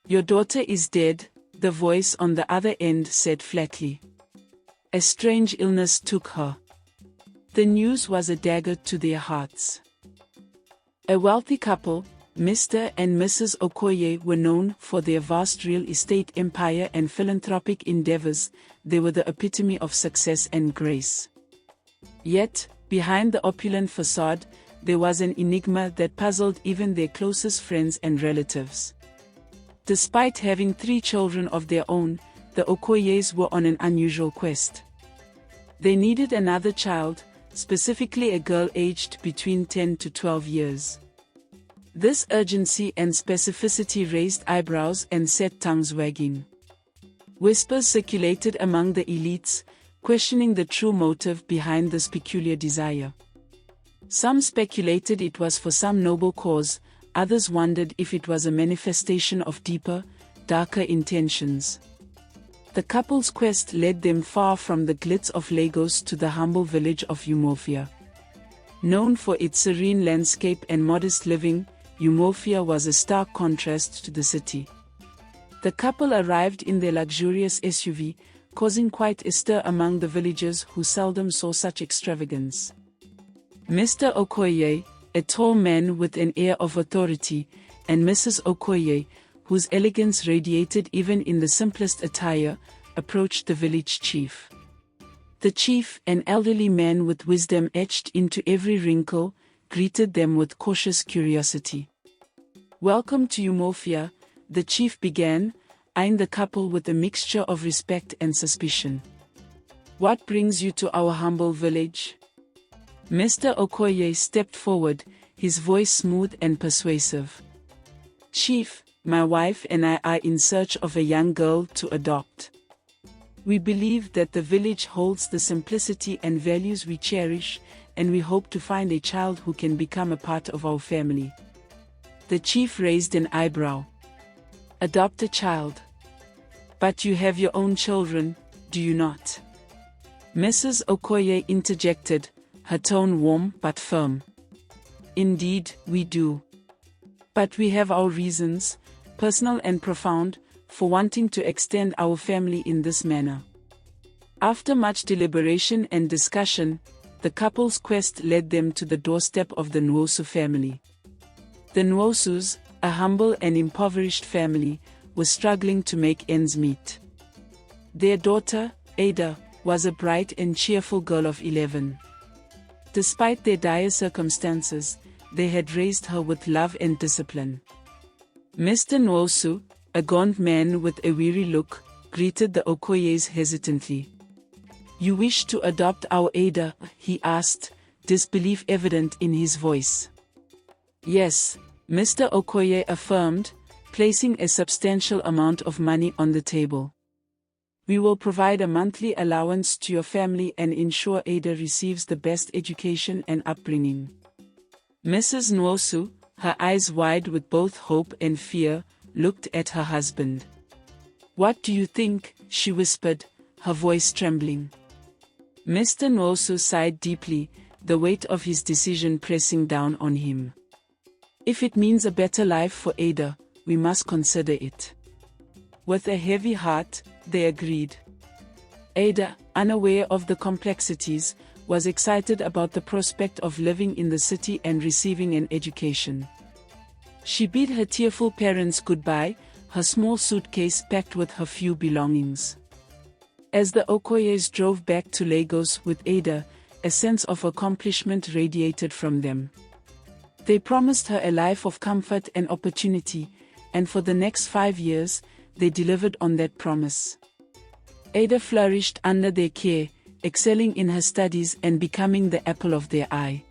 "Your daughter is dead," the voice on the other end said flatly. "A strange illness took her." The news was a dagger to their hearts. A wealthy couple, Mr. and Mrs. Okoye, were known for their vast real estate empire and philanthropic endeavors. They were the epitome of success and grace. Yet, behind the opulent facade, there was an enigma that puzzled even their closest friends and relatives. Despite having 3 children of their own, the Okoyes were on an unusual quest. They needed another child, specifically a girl aged between 10 to 12 years. This urgency and specificity raised eyebrows and set tongues wagging. Whispers circulated among the elites, questioning the true motive behind this peculiar desire. Some speculated it was for some noble cause, others wondered if it was a manifestation of deeper, darker intentions. The couple's quest led them far from the glitz of Lagos to the humble village of Umuofia. Known for its serene landscape and modest living, Umuofia was a stark contrast to the city. The couple arrived in their luxurious SUV, causing quite a stir among the villagers who seldom saw such extravagance. Mr. Okoye, a tall man with an air of authority, and Mrs. Okoye, whose elegance radiated even in the simplest attire, approached the village chief. The chief, an elderly man with wisdom etched into every wrinkle, greeted them with cautious curiosity. "Welcome to Umuofia," the chief began, eyeing the couple with a mixture of respect and suspicion. "What brings you to our humble village?" Mr. Okoye stepped forward, his voice smooth and persuasive. "Chief, my wife and I are in search of a young girl to adopt. We believe that the village holds the simplicity and values we cherish, and we hope to find a child who can become a part of our family." The chief raised an eyebrow. "Adopt a child? But you have your own children, do you not?" Mrs. Okoye interjected, her tone warm but firm. "Indeed, we do. But we have our reasons, personal and profound, for wanting to extend our family in this manner." After much deliberation and discussion, the couple's quest led them to the doorstep of the Nwosu family. The Nwosus, a humble and impoverished family, were struggling to make ends meet. Their daughter, Ada, was a bright and cheerful girl of 11. Despite their dire circumstances, they had raised her with love and discipline. Mr. Nwosu, a gaunt man with a weary look, greeted the Okoyes hesitantly. "You wish to adopt our Ada?" he asked, disbelief evident in his voice. "Yes," Mr. Okoye affirmed, placing a substantial amount of money on the table. "We will provide a monthly allowance to your family and ensure Ada receives the best education and upbringing." Mrs. Nwosu, her eyes wide with both hope and fear, looked at her husband. "What do you think?" she whispered, her voice trembling. Mr. Nwosu sighed deeply, the weight of his decision pressing down on him. "If it means a better life for Ada, we must consider it." With a heavy heart, they agreed. Ada, unaware of the complexities, was excited about the prospect of living in the city and receiving an education. She bid her tearful parents goodbye, her small suitcase packed with her few belongings. As the Okoyes drove back to Lagos with Ada, a sense of accomplishment radiated from them. They promised her a life of comfort and opportunity, and for the next 5 years, they delivered on that promise. Ada flourished under their care, excelling in her studies and becoming the apple of their eye.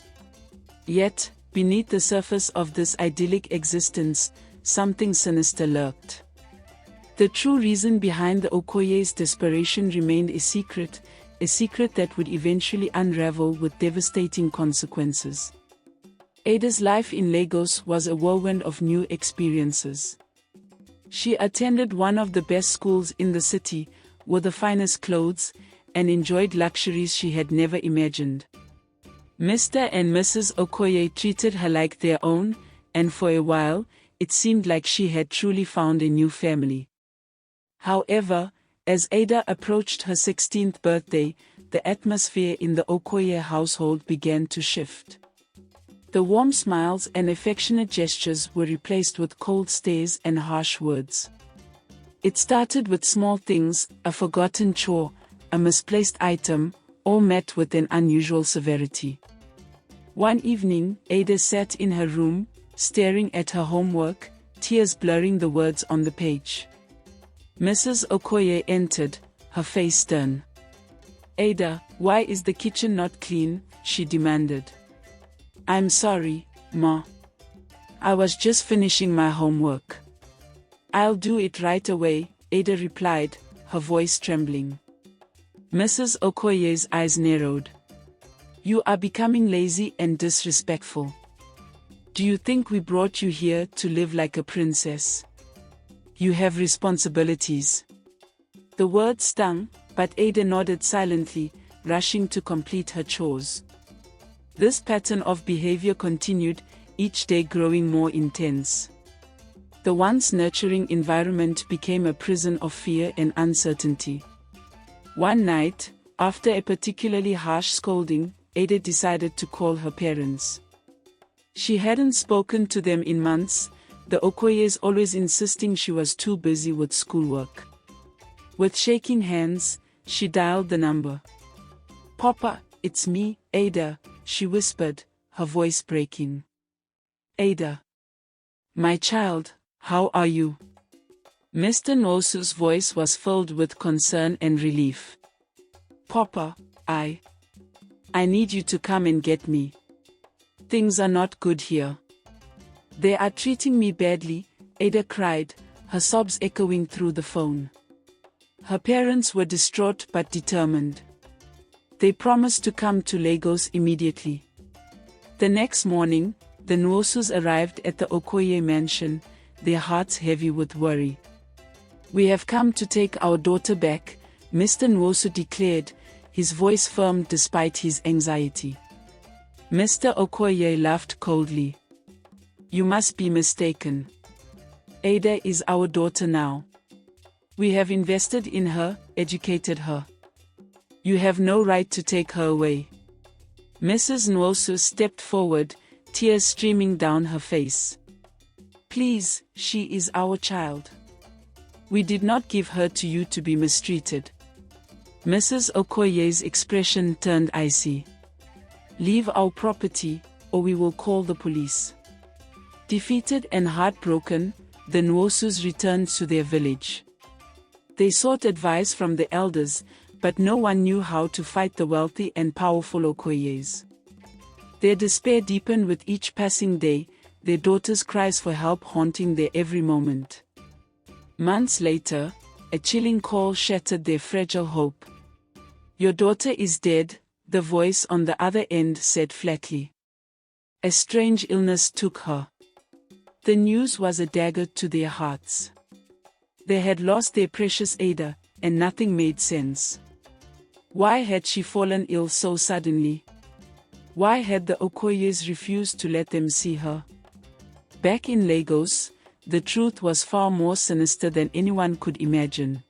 Yet, beneath the surface of this idyllic existence, something sinister lurked. The true reason behind the Okoye's desperation remained a secret that would eventually unravel with devastating consequences. Ada's life in Lagos was a whirlwind of new experiences. She attended one of the best schools in the city, wore the finest clothes, and enjoyed luxuries she had never imagined. Mr. and Mrs. Okoye treated her like their own, and for a while, it seemed like she had truly found a new family. However, as Ada approached her 16th birthday, the atmosphere in the Okoye household began to shift. The warm smiles and affectionate gestures were replaced with cold stares and harsh words. It started with small things, a forgotten chore, a misplaced item, all met with an unusual severity. One evening, Ada sat in her room, staring at her homework, tears blurring the words on the page. Mrs. Okoye entered, her face stern. "Ada, why is the kitchen not clean?" she demanded. "I'm sorry, Ma. I was just finishing my homework." "I'll do it right away," Ada replied, her voice trembling. Mrs. Okoye's eyes narrowed. "You are becoming lazy and disrespectful. Do you think we brought you here to live like a princess? You have responsibilities." The word stung, but Ada nodded silently, rushing to complete her chores. This pattern of behavior continued, each day growing more intense. The once nurturing environment became a prison of fear and uncertainty. One night, after a particularly harsh scolding, Ada decided to call her parents. She hadn't spoken to them in months, the Okoyes always insisting she was too busy with schoolwork. With shaking hands, she dialed the number. "Papa, it's me, Ada," she whispered, her voice breaking. "Ada. My child, how are you?" Mr. Nwosu's voice was filled with concern and relief. "Papa, I need you to come and get me. Things are not good here. They are treating me badly," Ada cried, her sobs echoing through the phone. Her parents were distraught but determined. They promised to come to Lagos immediately. The next morning, the Nwosus arrived at the Okoye mansion, their hearts heavy with worry. "We have come to take our daughter back," Mr. Nwosu declared, his voice firm despite his anxiety. Mr. Okoye laughed coldly. "You must be mistaken. Ada is our daughter now. We have invested in her, educated her. You have no right to take her away." Mrs. Nwosu stepped forward, tears streaming down her face. "Please, she is our child. We did not give her to you to be mistreated." Mrs. Okoye's expression turned icy. "Leave our property, or we will call the police." Defeated and heartbroken, the Nwosus returned to their village. They sought advice from the elders, but no one knew how to fight the wealthy and powerful Okoyes. Their despair deepened with each passing day, their daughters' cries for help haunting their every moment. Months later, a chilling call shattered their fragile hope. "Your daughter is dead," the voice on the other end said flatly. A strange illness took her. The news was a dagger to their hearts. They had lost their precious Ada, and nothing made sense. Why had she fallen ill so suddenly? Why had the Okoyes refused to let them see her? Back in Lagos, the truth was far more sinister than anyone could imagine.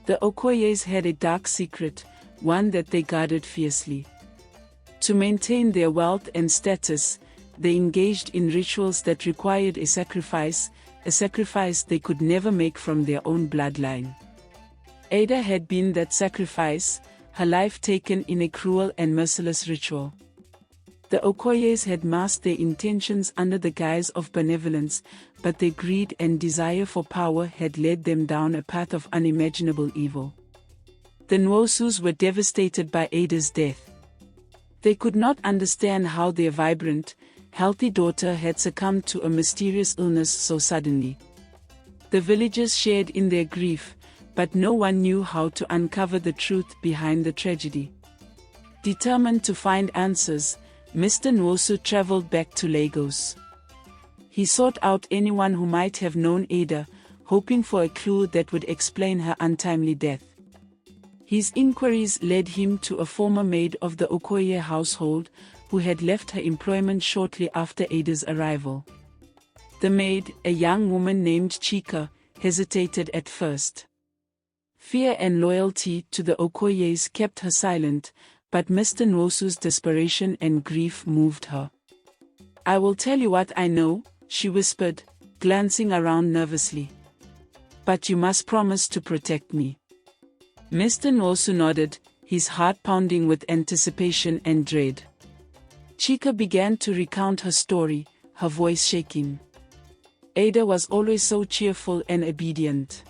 The Okoyes had a dark secret, one that they guarded fiercely. To maintain their wealth and status, they engaged in rituals that required a sacrifice they could never make from their own bloodline. Ada had been that sacrifice, her life taken in a cruel and merciless ritual. The Okoyes had masked their intentions under the guise of benevolence, but their greed and desire for power had led them down a path of unimaginable evil. The Nwosus were devastated by Ada's death. They could not understand how their vibrant, healthy daughter had succumbed to a mysterious illness so suddenly. The villagers shared in their grief, but no one knew how to uncover the truth behind the tragedy. Determined to find answers, Mr. Nwosu traveled back to Lagos. He sought out anyone who might have known Ada, hoping for a clue that would explain her untimely death. His inquiries led him to a former maid of the Okoye household, who had left her employment shortly after Ada's arrival. The maid, a young woman named Chika, hesitated at first. Fear and loyalty to the Okoyes kept her silent, but Mr. Nwosu's desperation and grief moved her. "I will tell you what I know," she whispered, glancing around nervously. "But you must promise to protect me." Mr. Nwosu nodded, his heart pounding with anticipation and dread. Chika began to recount her story, her voice shaking. Ada was always so cheerful and obedient.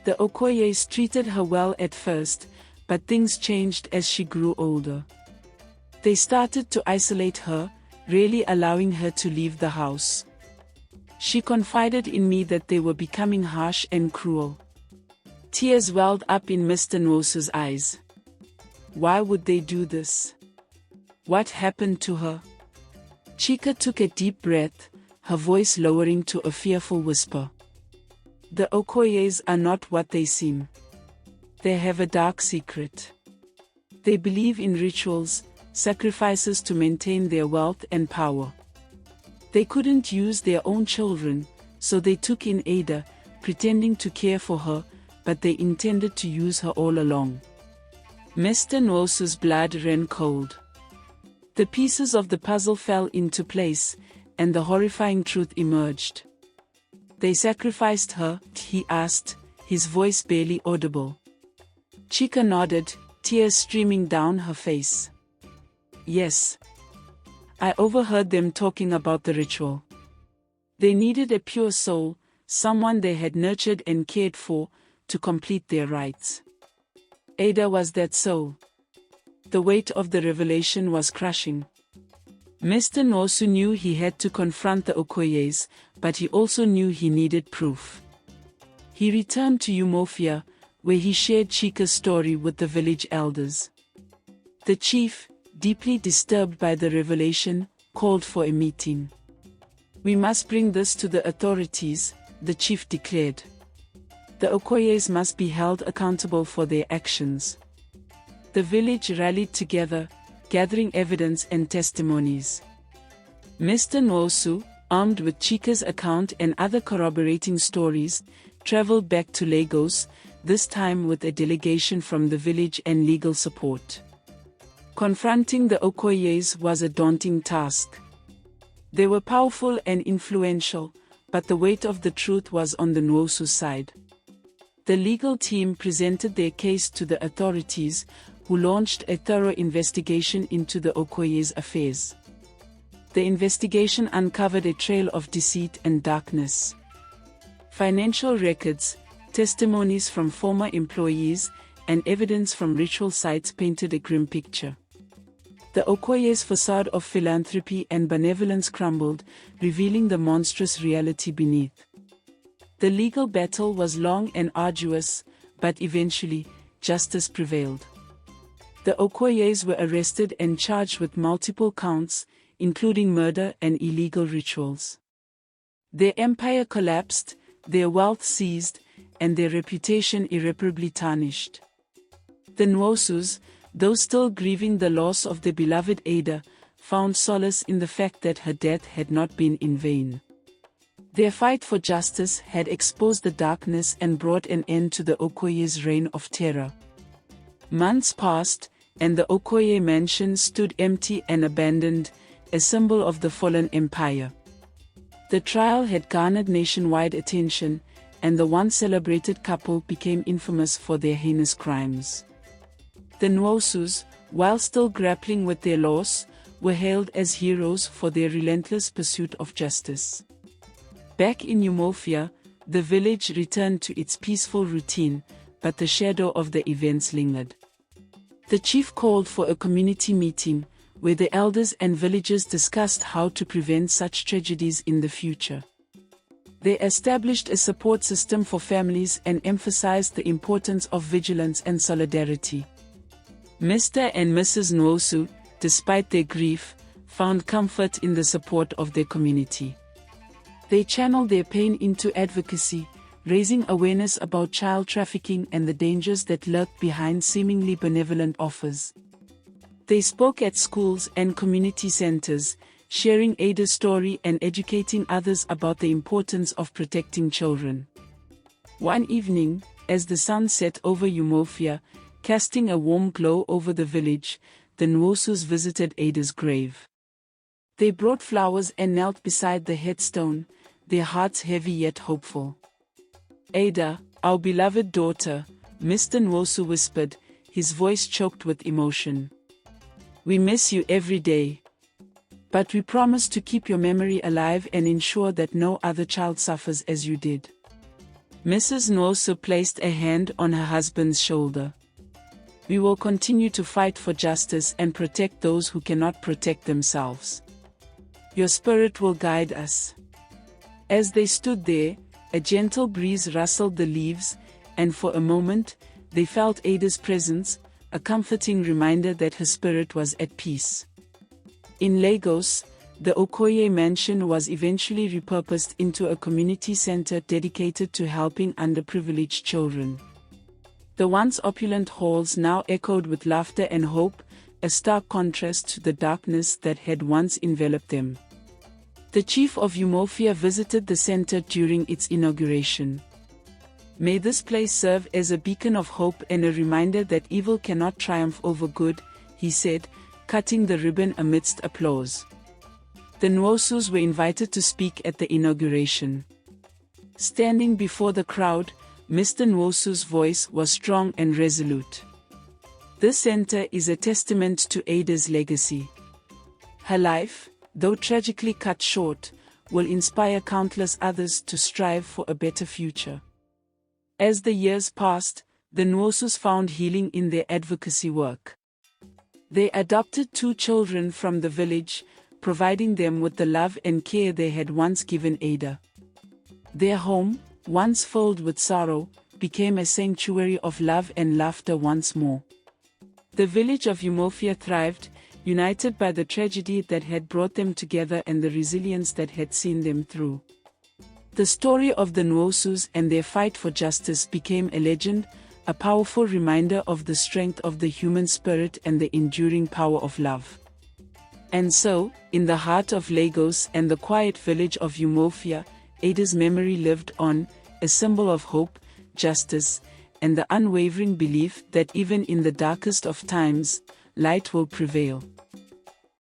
The Okoyes treated her well at first, but things changed as she grew older. They started to isolate her, rarely allowing her to leave the house. She confided in me that they were becoming harsh and cruel. Tears welled up in Mr. Nwosu's eyes. Why would they do this? What happened to her? Chika took a deep breath, her voice lowering to a fearful whisper. The Okoyes are not what they seem. They have a dark secret. They believe in rituals, sacrifices to maintain their wealth and power. They couldn't use their own children, so they took in Ada, pretending to care for her, but they intended to use her all along. Mr. Nwosu's blood ran cold. The pieces of the puzzle fell into place, and the horrifying truth emerged. "They sacrificed her?" he asked, his voice barely audible. Chika nodded, tears streaming down her face. "Yes. I overheard them talking about the ritual. They needed a pure soul, someone they had nurtured and cared for, to complete their rites. Ada was that soul." The weight of the revelation was crushing. Mr. Nwosu knew he had to confront the Okoyes, but he also knew he needed proof. He returned to Umuofia, where he shared Chika's story with the village elders. The chief, deeply disturbed by the revelation, called for a meeting. "We must bring this to the authorities," the chief declared. "The Okoyes must be held accountable for their actions." The village rallied together, gathering evidence and testimonies. Mr. Nwosu, armed with Chika's account and other corroborating stories, traveled back to Lagos, this time with a delegation from the village and legal support. Confronting the Okoyes was a daunting task. They were powerful and influential, but the weight of the truth was on the Nwosu side. The legal team presented their case to the authorities, who launched a thorough investigation into the Okoyes' affairs. The investigation uncovered a trail of deceit and darkness. Financial records, testimonies from former employees, and evidence from ritual sites painted a grim picture. The Okoyes' facade of philanthropy and benevolence crumbled, revealing the monstrous reality beneath. The legal battle was long and arduous, but eventually, justice prevailed. The Okoyes were arrested and charged with multiple counts, including murder and illegal rituals. Their empire collapsed, their wealth seized, and their reputation irreparably tarnished. The Nwosus, though still grieving the loss of their beloved Ada, found solace in the fact that her death had not been in vain. Their fight for justice had exposed the darkness and brought an end to the Okoyes' reign of terror. Months passed, and the Okoye mansion stood empty and abandoned, a symbol of the fallen empire. The trial had garnered nationwide attention, and the once celebrated couple became infamous for their heinous crimes. The Nwosus, while still grappling with their loss, were hailed as heroes for their relentless pursuit of justice. Back in Umuofia, the village returned to its peaceful routine, but the shadow of the events lingered. The chief called for a community meeting, where the elders and villagers discussed how to prevent such tragedies in the future. They established a support system for families and emphasized the importance of vigilance and solidarity. Mr. and Mrs. Nwosu, despite their grief, found comfort in the support of their community. They channeled their pain into advocacy, raising awareness about child trafficking and the dangers that lurk behind seemingly benevolent offers. They spoke at schools and community centers, sharing Ada's story and educating others about the importance of protecting children. One evening, as the sun set over Umuofia, casting a warm glow over the village, the Nwosus visited Ada's grave. They brought flowers and knelt beside the headstone, their hearts heavy yet hopeful. "Ada, our beloved daughter," Mr. Nwosu whispered, his voice choked with emotion. "We miss you every day. But we promise to keep your memory alive and ensure that no other child suffers as you did." Mrs. Nwosu placed a hand on her husband's shoulder. "We will continue to fight for justice and protect those who cannot protect themselves. Your spirit will guide us." As they stood there, a gentle breeze rustled the leaves, and for a moment, they felt Ada's presence, a comforting reminder that her spirit was at peace. In Lagos, the Okoye mansion was eventually repurposed into a community center dedicated to helping underprivileged children. The once opulent halls now echoed with laughter and hope, a stark contrast to the darkness that had once enveloped them. The chief of Umuofia visited the center during its inauguration. "May this place serve as a beacon of hope and a reminder that evil cannot triumph over good," he said, cutting the ribbon amidst applause. The Nwosus were invited to speak at the inauguration. Standing before the crowd, Mr. Nwosu's voice was strong and resolute. "This center is a testament to Ada's legacy. Her life, though tragically cut short, will inspire countless others to strive for a better future." As the years passed, the Nwosus found healing in their advocacy work. They adopted 2 children from the village, providing them with the love and care they had once given Ada. Their home, once filled with sorrow, became a sanctuary of love and laughter once more. The village of Umuofia thrived, united by the tragedy that had brought them together and the resilience that had seen them through. The story of the Nwosus and their fight for justice became a legend, a powerful reminder of the strength of the human spirit and the enduring power of love. And so, in the heart of Lagos and the quiet village of Umuofia, Ada's memory lived on, a symbol of hope, justice, and the unwavering belief that even in the darkest of times, light will prevail.